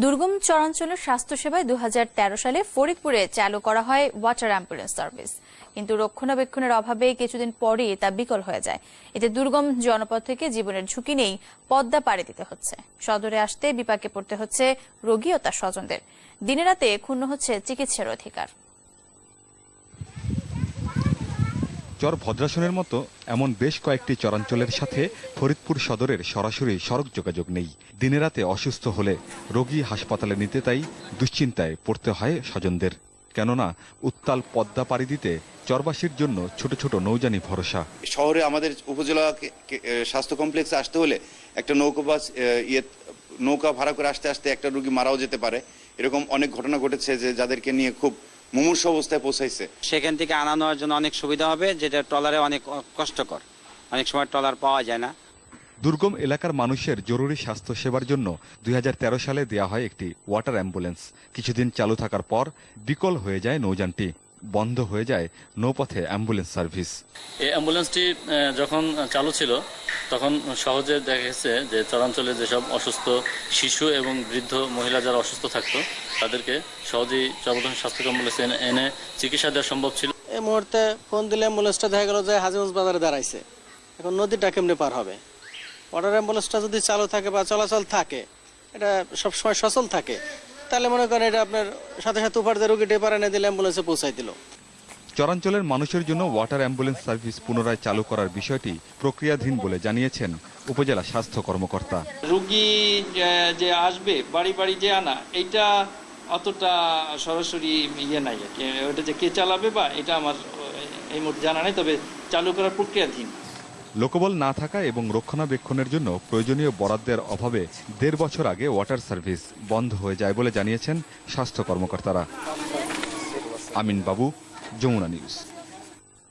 দুর্গম চরাঞ্চলের স্বাস্থ্যসেবায় 2013 সালে ফরিদপুরে চালু করা হয় ওয়াটার অ্যাম্বুলেন্স সার্ভিস, কিন্তু রক্ষণাবেক্ষণের অভাবে কিছুদিন পরই তা বিকল হয়ে যায়। এতে দুর্গম জনপদ থেকে জীবনের ঝুঁকি নেই পদ্মা পাড়ি দিতে হচ্ছে। সদরে আসতে বিপাকে পড়তে হচ্ছে রোগী ও তার স্বজনদের। দিনে রাতে ক্ষুণ্ণ হচ্ছে চিকিৎসার অধিকার। চর ভদ্রাসনের মতো এমন বেশ কয়েকটি চরাঞ্চলের সাথে ফরিদপুর সদরের সরাসরি সড়ক যোগাযোগ নেই। দিনে রাতে অসুস্থ হলে রোগী হাসপাতালে নিতে তাই দুশ্চিন্তায় পড়তে হয় স্বজনদের। কেননা উত্তাল পদ্মা পাড়ি দিতে চরবাসীর জন্য ছোট ছোট নৌযানি ভরসা। শহরে আমাদের উপজেলা স্বাস্থ্য কমপ্লেক্সে আসতে হলে একটা নৌকা ভাড়া করে আসতে আসতে একটা রোগী মারাও যেতে পারে। এরকম অনেক ঘটনা ঘটেছে যে যাদেরকে নিয়ে খুব মুমূর্ষু অবস্থায় পৌঁছাইছে। সেখান থেকে আনানোর জন্য অনেক সুবিধা হবে, যেটা ট্রলারে অনেক কষ্টকর, অনেক সময় ট্রলার পাওয়া যায় না। দুর্গম এলাকার মানুষের জরুরি স্বাস্থ্য সেবার জন্য 2013 সালে দেয়া হয় একটি ওয়াটার অ্যাম্বুলেন্স। কিছুদিন চালু থাকার পর বিকল হয়ে যায় নৌযানটি, বন্ধ হয়ে যায় নৌপথে অ্যাম্বুলেন্স সার্ভিস। এই অ্যাম্বুলেন্সটি যখন চালু ছিল তখন সহজে দেখা গেছে যে চরাঞ্চলে যেসব অসুস্থ শিশু এবং বৃদ্ধ মহিলা যারা অসুস্থ থাকতো তাদেরকে সহজেই চরভদ্রাসন স্বাস্থ্য অ্যাম্বুলেন্সে এনে চিকিৎসা দেওয়া সম্ভব ছিল। এই মুহূর্তে ফোন দিলে অ্যাম্বুলেন্সটা দেখা গেল যে হাজিগঞ্জ বাজারে দাঁড়াইছে, এখন নদীটা কেমনে পার হবে? ওয়াটার অ্যাম্বুলেন্সটা যদি চালু থাকে বা চলাচল থাকে, এটা সবসময় সচল থাকে, তাহলে মনে করেন এটা আপনার সাথে সাথে উপার দিয়ে রুগীটি পার এনে দিলে অ্যাম্বুলেন্সে পৌঁছাই দিল। চরাঞ্চলের মানুষের জন্য ওয়াটার অ্যাম্বুলেন্স সার্ভিস পুনরায় চালু করার বিষয়টি প্রক্রিয়াধীন বলে জানিয়েছেন উপজেলা স্বাস্থ্য কর্মকর্তা। রোগী যে আসবে বাড়ি বাড়ি যে আনা, এইটা অতটা সরাসরি নাই, ওটা যে কে চালাবে বা এটা আমার এই মুহূর্তে জানা নেই, তবে চালু করার প্রক্রিয়াধীন। লোকবল না থাকা এবং রক্ষণাবেক্ষণের জন্য প্রয়োজনীয় বরাদ্দের অভাবে 1.5 বছর আগে ওয়াটার সার্ভিস বন্ধ হয়ে যায় বলে জানিয়েছেন স্বাস্থ্য কর্মকর্তারা। আমিন বাবু, যমুনা নিউজ।